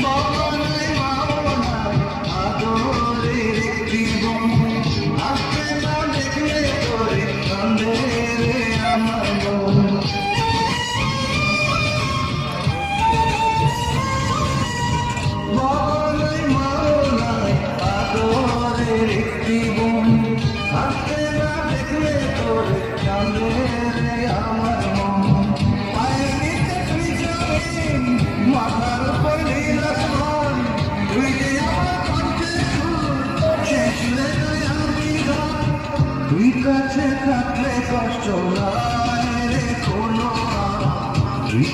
বাবা নাই মাও নাই আদরের একটি বোন, আসতে না দেখলে তোরে কান্দে রে আমার মন। বাবা নাই মাও নাই আদরের একটি বোন, আসতে না দেখলে তোরে কান্দে রে আমার মন। পায়ের নিচে তুই জমিন, মাথার উপর নীল আসমান, তুই যে আমার কণ্ঠের সুর, সে সুরে তুই আমি গান। তুই কাছে থাকলে কষ্ট নাই রে কোনো আর, তুই